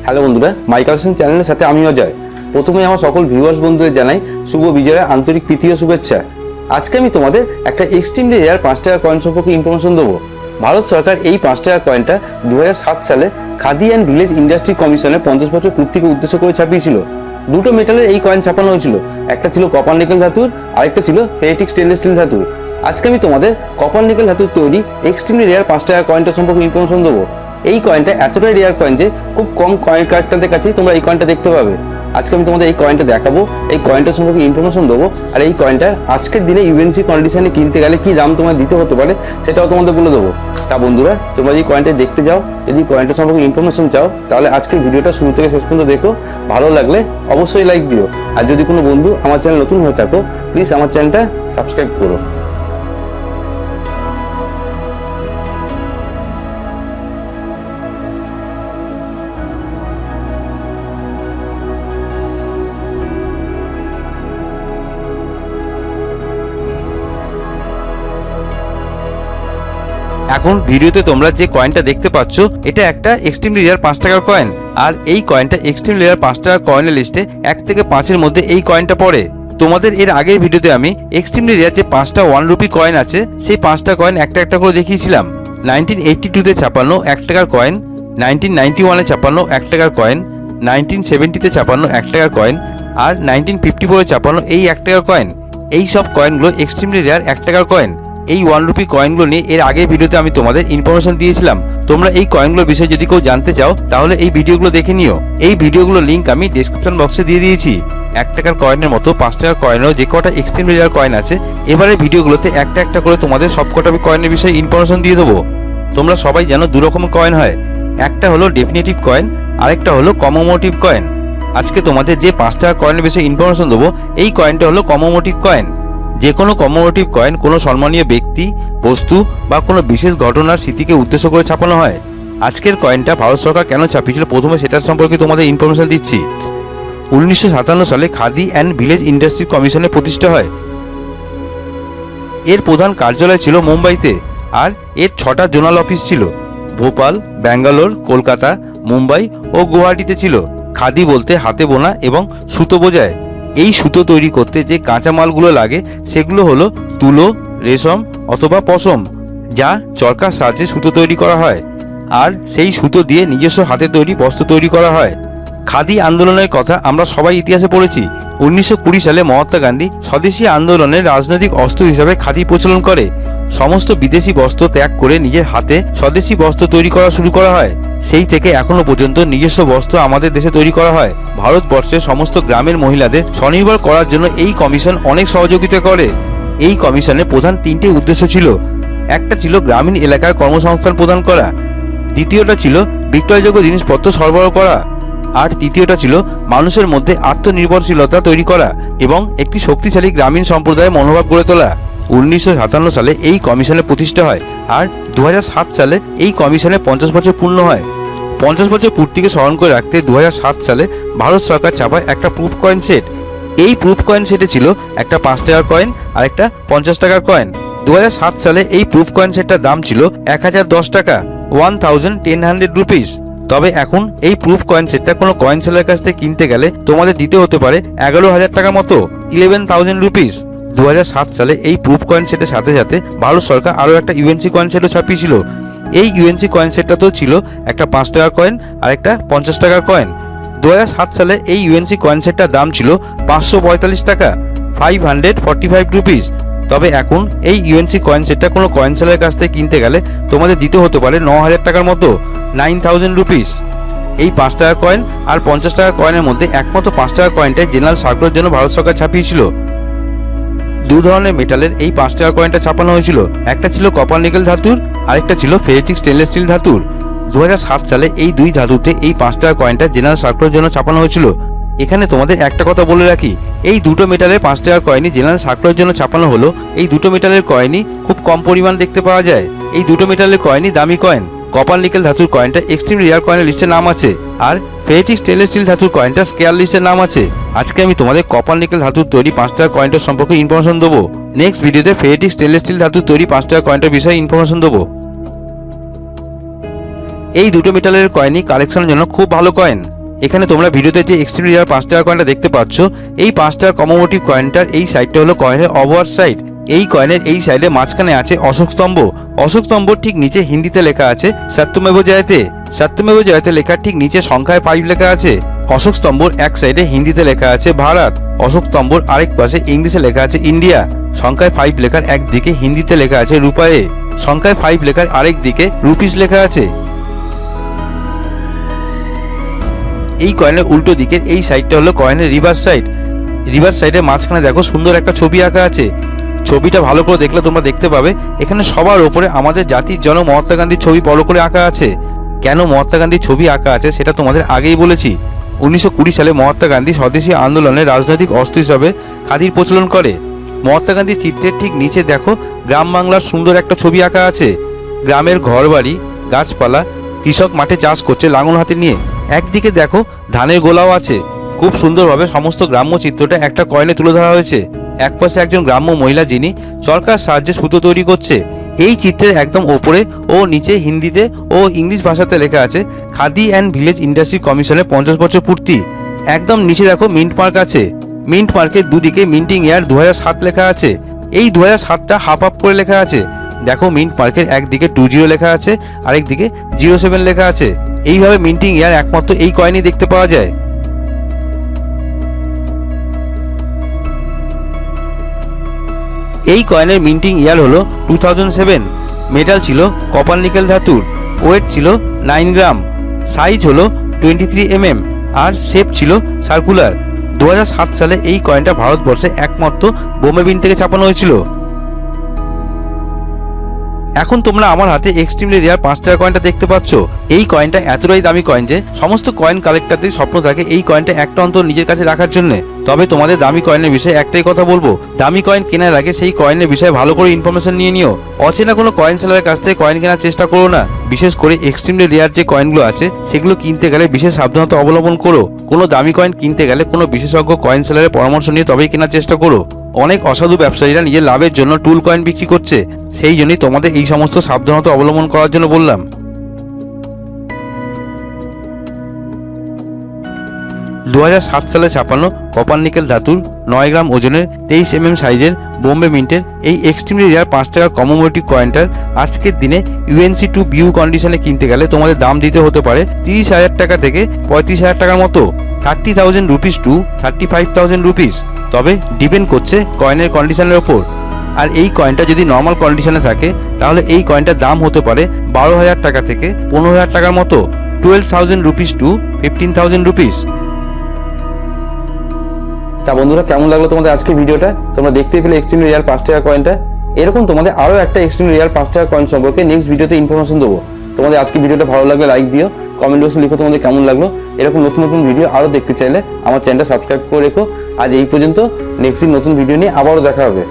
Hello বন্ধুরা, মাই collection চ্যানেলের সাথে আমি অজয়। প্রথমে আমার সকল ভিউয়ার্স বন্ধুদের জানাই শুভ বিজয়ের আন্তরিক প্রীতি ও শুভেচ্ছা। আজকে আমি তোমাদের একটা এক্সট্রিমলি রেয়ার 5 টাকা কয়েন সম্পর্কে ইনফরমেশন দেবো। ভারত সরকার এই 5 টাকা কয়েনটা 2007 সালে খাদি অ্যান্ড ভিলেজ ইন্ডাস্ট্রি কমিশনে 50 বছর পূর্তিকে উদ্দেশ্য করে ছাপিয়েছিল। দুটো মেটালের এই কয়েন ছাপানো হয়েছিল, একটা ছিল কপার নিকেল ধাতুর, আরেকটা ছিল ফেরেটিক স্টেনলেস স্টিল ধাতুর। আজকে আমি তোমাদের কপার নিকেল ধাতুর তৈরি এক্সট্রিমলি রেয়ার 5 টাকা কয়েনটা সম্পর্কে ইনফরমেশন দেবো। এই কয়েনটা এতটাই রেয়ার কয়েন যে খুব কম কয়েন কালেক্টরদের কাছেই তোমরা এই কয়েনটা দেখতে পাবে। আজকে আমি তোমাদের এই কয়েনটা দেখাবো, এই কয়েনটা সম্পর্কে ইনফরমেশন দেবো, আর এই কয়েনটা আজকের দিনে ইউএনসি কন্ডিশনে কিনতে গেলে কি দাম তোমার দিতে হতে পারে সেটাও তোমাদের বলে দেবো। তা বন্ধুরা, তোমরা যদি কয়েনটা দেখতে যাও, যদি কয়েনটা সম্পর্কে ইনফরমেশন চাও, তাহলে আজকের ভিডিওটা শুরু থেকে শেষ পর্যন্ত দেখো। ভালো লাগলে অবশ্যই লাইক দিও, আর যদি কোনো বন্ধু আমার চ্যানেল নতুন হয়ে থাকো, প্লিজ আমার চ্যানেলটা সাবস্ক্রাইব করো। এখন ভিডিওতে তোমরা যে কয়েনটা দেখতে পাচ্ছ, এটা একটা এক্সট্রিমলি রেয়ার 5 টাকার কয়েন। আর এই কয়েনটা এক্সট্রিমলি রেয়ার 5 টাকার কয়েনের লিস্টে 1 থেকে 5-এর মধ্যে এই কয়েনটা পড়ে। তোমাদের এর আগের ভিডিওতে আমি এক্সট্রিমলি রেয়ার যে 5টা 1 রুপি কয়েন আছে, সেই 5টা কয়েন একটা একটা করে দেখিয়েছিলাম। 1982-তে ছাপানো 1 টাকার কয়েন, 1991-এ ছাপানো 1 টাকার কয়েন, 1970-তে ছাপানো 1 টাকার কয়েন, আর 1954-এ ছাপানো এই 1 টাকার কয়েন। এই সব কয়েনগুলো এক্সট্রিমলি রেয়ার 1 টাকার কয়েন। এই 1 রুপি কয়েনগুলো নিয়ে এর আগের ভিডিওতে আমি তোমাদের ইনফরমেশন দিয়েছিলাম। তোমরা এই কয়েনগুলোর বিষয়ে যদি কেউ জানতে চাও, তাহলে এই ভিডিওগুলো দেখে নিও। এই ভিডিওগুলোর লিঙ্ক আমি ডেসক্রিপশন বক্সে দিয়ে দিয়েছি। 1 টাকার কয়েনের মতো 5 টাকার কয়েনেরও যে কটা এক্সট্রিমলি রেয়ার কয়েন আছে, এবারে ভিডিওগুলোতে একটা একটা করে তোমাদের সব কটা কয়েনের বিষয়ে ইনফরমেশন দিয়ে দেবো। তোমরা সবাই জানো দু রকমের কয়েন হয়, একটা হলো ডেফিনেটিভ কয়েন, আরেকটা হলো কমেমোরেটিভ কয়েন। আজকে তোমাদের যে 5 টাকার কয়েনের বিষয়ে ইনফরমেশন দেবো, এই কয়েনটা হলো কমেমোরেটিভ কয়েন। যে কোনো কমেমোরেটিভ কয়েন কোনো সম্মানীয় ব্যক্তি, বস্তু বা কোনো বিশেষ ঘটনার স্মৃতিকে উদ্দেশ্য করে ছাপানো হয়। আজকের কয়েনটা ভারত সরকার কেন ছাপিয়েছিল, প্রথমে সেটার সম্পর্কে তোমাদের ইনফরমেশন দিচ্ছি। 1957 সালে খাদি অ্যান্ড ভিলেজ ইন্ডাস্ট্রি কমিশনে প্রতিষ্ঠা হয়। এর প্রধান কার্যালয় ছিল মুম্বাইতে, আর এর 6টা জোনাল অফিস ছিল। ভোপাল, ব্যাঙ্গালোর, কলকাতা, মুম্বাই ও গুয়াহাটিতে ছিল। খাদি বলতে হাতে বোনা এবং সুতো বোঝায়। এই সুতো তৈরি করতে যে কাঁচামালগুলো লাগে সেগুলো হলো তুলো, রেশম অথবা পশম, যা চরকার সাহায্যে সুতো তৈরি করা হয়। আর সেই সুতো দিয়ে নিজস্ব হাতে তৈরি বস্ত্র তৈরি করা হয়। খাদি আন্দোলনের কথা আমরা সবাই ইতিহাসে পড়েছি। 1920 সালে মহাত্মা গান্ধী স্বদেশী আন্দোলনের রাজনৈতিক অস্ত্র হিসাবে খাদি প্রচলন করে। সমস্ত বিদেশি বস্ত্র ত্যাগ করে নিজের হাতে স্বদেশী বস্ত্র তৈরি করা শুরু করা হয়। সেই থেকে এখনো পর্যন্ত নিজস্ব বস্ত্র আমাদের দেশে তৈরি করা হয়। ভারতবর্ষের সমস্ত গ্রামের মহিলাদের স্বনির্ভর করার জন্য এই কমিশন অনেক সহযোগিতা করে। এই কমিশনের প্রধান 3টে উদ্দেশ্য ছিল। একটা ছিল গ্রামীণ এলাকার কর্মসংস্থান প্রদান করা, দ্বিতীয়টা ছিল বিক্রয়যোগ্য জিনিসপত্র সরবরাহ করা, আর তৃতীয়টা ছিল মানুষের মধ্যে আত্মনির্ভরশীলতা তৈরি করা এবং একটি শক্তিশালী গ্রামীণ সম্প্রদায়ের মনোভাব গড়ে তোলা। 1957 সালে এই কমিশনের প্রতিষ্ঠা হয়, আর 2007 সালে এই কমিশনের 50 বছর পূর্ণ হয়। 50 বছর পূর্তিকে স্মরণ করে রাখতে 2007 সালে ভারত সরকার ছাপায় একটা প্রুফ কয়েন সেট। এই প্রুফ কয়েন সেটে ছিল একটা 5 টাকার কয়েন আর একটা 50 টাকার কয়েন। 2007 সালে এই প্রুফ কয়েন সেটটার দাম ছিল 1010 টাকা, 1100 রুপিস। তবে এখন এই প্রুফ কয়েন সেটটা কোনো কয়েন সেলের কাছ থেকে কিনতে গেলে তোমাদের দিতে হতে পারে 11,000 টাকার মতো, 11,000 রুপিস। 2007 সালে এই প্রুফ কয়েন সেটের সাথে সাথে ভারত সরকার আরও একটা ইউএনসি কয়েন সেটও ছাপিয়েছিল। এই ইউএনসি কয়েন সেটটাতেও ছিল একটা 5 টাকার কয়েন আর একটা 50 টাকার কয়েন। 2007 সালে এই ইউএনসি কয়েন সেটটার দাম ছিল 545 টাকা, 545 রুপিস। তবে এখন এই ইউএনসি কয়েন সেটটা কোনো কয়েন সেলের কাছ থেকে কিনতে গেলে তোমাদের দিতে হতে পারে 9,000 টাকার মতো, 9,000 রুপিস। এই 5 টাকার কয়েন আর 50 টাকার কয়েনের মধ্যে একমাত্র 5 টাকার কয়েনটাই জেনারেল সার্কুলার জন্য ভারত সরকার ছাপিয়েছিল। দু ধরনের মেটালের এই 5 টাকার কয়েনটা ছাপানো হয়েছিল। একটা ছিল কপার নিকেল ধাতুর, আরেকটা ছিল ফেরেটিক স্টেনলেস স্টিল ধাতুর। 2007 সালে এই দুই ধাতুতে এই 5 টাকার কয়েনটা জেনারেল সার্কুলার জন্য ছাপানো হয়েছিল। এখানে তোমাদের একটা কথা বলে রাখি, এই দুটো মেটালের 5 টাকার কয়েনই জেনারেল সার্কুলার জন্য ছাপানো হলো। এই দুটো মেটালের কয়েনই খুব কম পরিমাণ দেখতে পাওয়া যায়। এই দুটো মেটালের কয়েনই দামি কয়েন। কপার নিকেল ধাতুর কয়েনটা এক্সট্রিম রেয়ার কয়েনের লিস্টে নাম আছে, আর ফেরেটিক স্টেনলেস স্টিল ধাতুর কয়েনটা স্কেয়ার লিস্টের নাম আছে। আজকে আমি তোমাদের কপার নিকেল ধাতুর তৈরি 5 টাকা কয়েনটার সম্পর্কে ইনফরমেশন দেবো। নেক্সট ভিডিওতে ফেরেটিক স্টেনলেস স্টিল ধাতুর তৈরি 5 টাকা কয়েনটার বিষয়ে ইনফরমেশন দেবো। এই দুটো মেটালের কয়েনই কালেকশনের জন্য খুব ভালো কয়েন। এখানে তোমরা ভিডিওতে যে এক্সট্রিমলি রেয়ার 5 টাকা কয়েনটা দেখতে পাচ্ছ, এই 5 টাকা কমেমোরেটিভ কয়েনটার এই সাইডটা হলো কয়েনের অবওয়ার্ড সাইড। এই কয়েনের এই সাইডে মাঝখানে আছে অশোক স্তম্ভ। অশোক স্তম্ভ ঠিক নিচে হিন্দিতে লেখা আছে সত্যমেব জয়তে। সত্যমেব জয়তে লেখার ঠিক নিচে সংখ্যায় 5 লেখা আছে। অশোক স্তম্ভর এক সাইডে হিন্দিতে লেখা আছে ভারত। অশোক স্তম্ভর আরেক পাশে ইংলিশে লেখা আছে ইন্ডিয়া। সংখ্যায় 5 লেখার একদিকে হিন্দিতে লেখা আছে রুপায়ে। সংখ্যায় 5 লেখার আরেক দিকে রুপিস লেখা আছে। এই কয়েনের উল্টো দিকের এই সাইডটা হলো কয়েনের রিভার্স সাইড। রিভার্স সাইডে মাঝখানে দেখো সুন্দর একটা ছবি আঁকা আছে। ছবিটা ভালো করে দেখলে তোমরা দেখতে পাবে এখানে সবার ওপরে আমাদের জাতির জনক মহাত্মা গান্ধীর ছবি বড় করে আঁকা আছে। কেন মহাত্মা গান্ধীর ছবি আঁকা আছে সেটা তোমাদের আগেই বলেছি। 1920 সালে মহাত্মা গান্ধী স্বদেশী আন্দোলনে রাজনৈতিক অস্ত্র হিসাবে খাদির প্রচলন করে। মহাত্মা গান্ধীর চিত্রের ঠিক নিচে দেখো গ্রাম বাংলার সুন্দর একটা ছবি আঁকা আছে। গ্রামের ঘরবাড়ি, গাছপালা, কৃষক মাঠে চাষ করছে লাঙল হাতে নিয়ে। একদিকে দেখো ধানের গোলাও আছে। খুব সুন্দরভাবে সমস্ত গ্রাম্য চিত্রটা একটা কয়েনে তুলে ধরা হয়েছে। একপাশে একজন গ্রাম্য মহিলা যিনি চরকার সাহায্যে সুতো তৈরি করছে। এই চিত্রের একদম ওপরে ও নিচে হিন্দিতে ও ইংলিশ ভাষাতে লেখা আছে খাদি অ্যান্ড ভিলেজ ইন্ডাস্ট্রি কমিশনের 50 বছর পূর্তি। একদম নিচে দেখো মিন্ট মার্ক আছে। মিন্ট মার্কের দুদিকে মিন্টিং ইয়ার 2007 লেখা আছে। এই 2007টা হাফ হাফ করে লেখা আছে। দেখো মিন্ট মার্কের একদিকে 20 লেখা আছে, আরেকদিকে 07 লেখা আছে। এইভাবে মিন্টিং ইয়ার একমাত্র এই কয়েনই দেখতে পাওয়া যায়। এই কয়েনের মিন্টিং ইয়ার হলো 2007। মেটাল ছিল কপার নিকেল ধাতুর। ওয়েট ছিল 9 গ্রাম। সাইজ হলো 23 mm আর শেপ ছিল সার্কুলার। 2007 সালে এই কয়েনটা ভারতবর্ষে একমাত্র বোম্বে মিন্ট থেকে ছাপানো হয়েছিল। এখন তোমরা আমার হাতে এক্সট্রিমলি রেয়ার 5 টাকা কয়েনটা দেখতে পাচ্ছ। এই কয়েনটা এতটাই দামি কয়েন যে সমস্ত কয়েন কালেক্টরদের স্বপ্ন থাকে এই কয়েনটা একটা অন্তর নিজের কাছে রাখার জন্য। তবে তোমাদের দামি কয়েনের বিষয়ে একটাই কথা বলবো, দামি কয়েন কেনার আগে সেই কয়েনের বিষয়ে ভালো করে ইনফরমেশন নিয়ে নিও। অচেনা কোনো কয়েন সেলারের কাছ থেকে কয়েন কেনার চেষ্টা করো না। বিশেষ করে এক্সট্রিমলি রেয়ার যে কয়েনগুলো আছে সেগুলো কিনতে গেলে বিশেষ সাবধানতা অবলম্বন করো। কোনো দামি কয়েন কিনতে গেলে কোনো বিশেষজ্ঞ কয়েন সেলারের পরামর্শ নিয়ে তবেই কেনার চেষ্টা করো। অনেক অসাধু ব্যবসায়ীরা নিজের লাভের জন্য টুল কয়েন বিক্রি করছে, সেই জন্যই তোমাদের এই সমস্ত সাবধানতা অবলম্বন করার জন্য বললাম। 2007 সালে ছাপানো কপার নিকেল ধাতুর 9 গ্রাম ওজনের 23 mm সাইজের বোম্বে মিন্টের এই এক্সট্রিমলি রেয়ার 5 টাকা কমেমোরেটিভ কয়েনটার আজকের দিনে UNC টু বিউ কন্ডিশনে কিনতে গেলে তোমাদের দাম দিতে হতে পারে 30,000 টাকা থেকে 35,000 টাকার মতো, 30,000 রুপিস টু 35,000 রুপিস। তবে ডিপেন্ড করছে কয়েনের কন্ডিশনের ওপর। আর এই কয়েনটা যদি নর্মাল কন্ডিশনে থাকে তাহলে এই কয়েনটার দাম হতে পারে 12,000 টাকা থেকে 15,000 টাকার মতো, 12,000 রুপিস টু 15,000 রুপিস। তা বন্ধুরা, কেমন লাগলো তোমাদের আজকের ভিডিওটা? তোমরা দেখতেই পেলে এক্সট্রিমলি রেয়ার 5 টাকা কয়েনটা। এরকম তোমাদের আরও একটা এক্সট্রিমলি রেয়ার 5 টাকা কয়েন সম্পর্কে নেক্সট ভিডিওতে ইনফরমেশন দেবো। তোমাদের আজকের ভিডিওটা ভালো লাগলে লাইক দিও, কমেন্ট বক্সে লিখো তোমাদের কেমন লাগলো। এরকম নতুন নতুন ভিডিও আরও দেখতে চাইলে আমার চ্যানেলটা সাবস্ক্রাইব করে রেখো। আজ এই পর্যন্ত, নেক্সট দিন নতুন ভিডিও নিয়ে আবারও দেখা হবে।